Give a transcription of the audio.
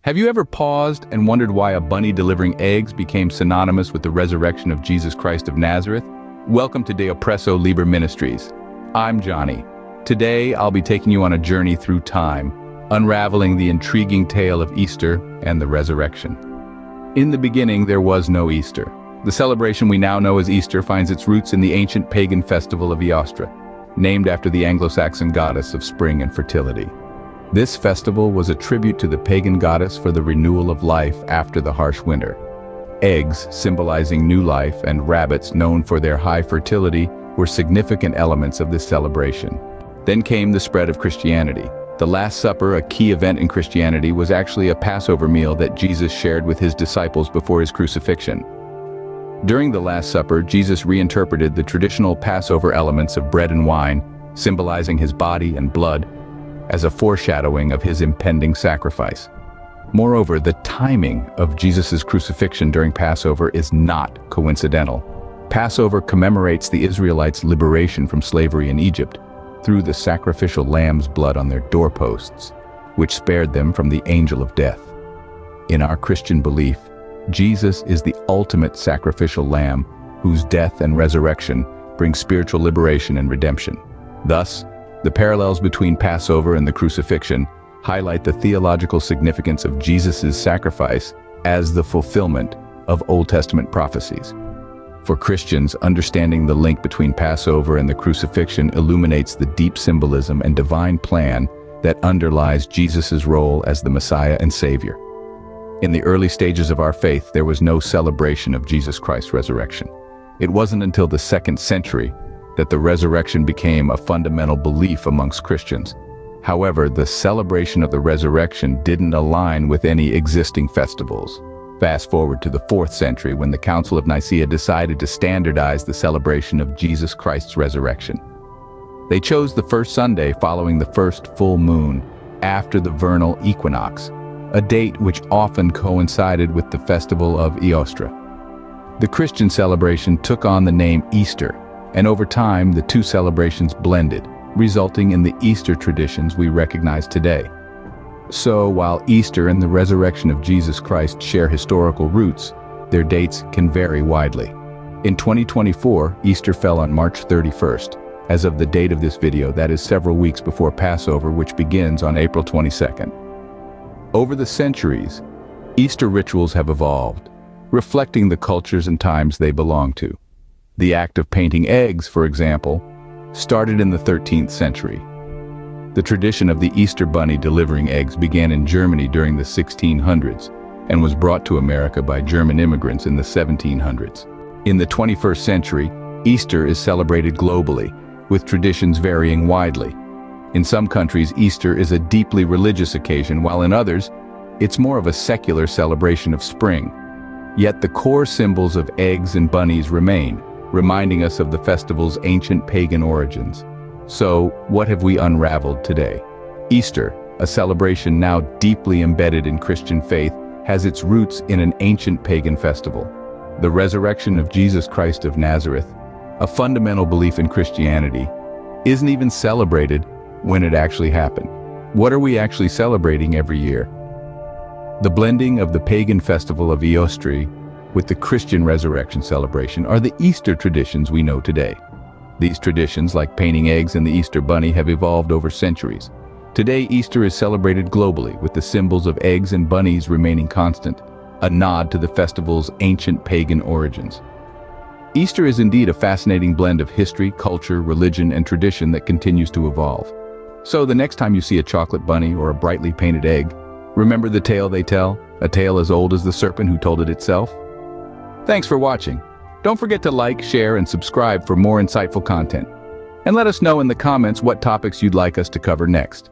Have you ever paused and wondered why a bunny delivering eggs became synonymous with the resurrection of Jesus Christ of Nazareth? Welcome to De Oppresso Liber Ministries. I'm Johnny. Today, I'll be taking you on a journey through time, unraveling the intriguing tale of Easter and the resurrection. In the beginning, there was no Easter. The celebration we now know as Easter finds its roots in the ancient pagan festival of Eostre, named after the Anglo-Saxon goddess of spring and fertility. This festival was a tribute to the pagan goddess for the renewal of life after the harsh winter. Eggs, symbolizing new life, and rabbits, known for their high fertility, were significant elements of this celebration. Then came the spread of Christianity. The Last Supper, a key event in Christianity, was actually a Passover meal that Jesus shared with his disciples before his crucifixion. During the Last Supper, Jesus reinterpreted the traditional Passover elements of bread and wine, symbolizing his body and blood, as a foreshadowing of his impending sacrifice. Moreover, the timing of Jesus' crucifixion during Passover is not coincidental. Passover commemorates the Israelites' liberation from slavery in Egypt through the sacrificial lamb's blood on their doorposts, which spared them from the angel of death. In our Christian belief, Jesus is the ultimate sacrificial lamb whose death and resurrection bring spiritual liberation and redemption. Thus, the parallels between Passover and the crucifixion highlight the theological significance of Jesus' sacrifice as the fulfillment of Old Testament prophecies. For Christians, understanding the link between Passover and the crucifixion illuminates the deep symbolism and divine plan that underlies Jesus' role as the Messiah and Savior. In the early stages of our faith, there was no celebration of Jesus Christ's resurrection. It wasn't until the 2nd century that the resurrection became a fundamental belief amongst Christians. However, the celebration of the resurrection didn't align with any existing festivals. Fast forward to the 4th century when the Council of Nicaea decided to standardize the celebration of Jesus Christ's resurrection. They chose the first Sunday following the first full moon after the vernal equinox, a date which often coincided with the festival of Eostre. The Christian celebration took on the name Easter, and over time, the two celebrations blended, resulting in the Easter traditions we recognize today. So, while Easter and the resurrection of Jesus Christ share historical roots, their dates can vary widely. In 2024, Easter fell on March 31st. As of the date of this video, that is several weeks before Passover, which begins on April 22nd. Over the centuries, Easter rituals have evolved, reflecting the cultures and times they belong to. The act of painting eggs, for example, started in the 13th century. The tradition of the Easter bunny delivering eggs began in Germany during the 1600s and was brought to America by German immigrants in the 1700s. In the 21st century, Easter is celebrated globally, with traditions varying widely. In some countries, Easter is a deeply religious occasion, while in others, it's more of a secular celebration of spring. Yet the core symbols of eggs and bunnies remain, reminding us of the festival's ancient pagan origins. So, what have we unraveled today? Easter, a celebration now deeply embedded in Christian faith, has its roots in an ancient pagan festival. The resurrection of Jesus Christ of Nazareth, a fundamental belief in Christianity, isn't even celebrated when it actually happened. What are we actually celebrating every year? The blending of the pagan festival of Eostre with the Christian resurrection celebration are the Easter traditions we know today. These traditions, like painting eggs and the Easter bunny, have evolved over centuries. Today, Easter is celebrated globally, with the symbols of eggs and bunnies remaining constant, a nod to the festival's ancient pagan origins. Easter is indeed a fascinating blend of history, culture, religion, and tradition that continues to evolve. So the next time you see a chocolate bunny or a brightly painted egg, remember the tale they tell, a tale as old as the serpent who told it itself? Thanks for watching. Don't forget to like, share, and subscribe for more insightful content. And let us know in the comments what topics you'd like us to cover next.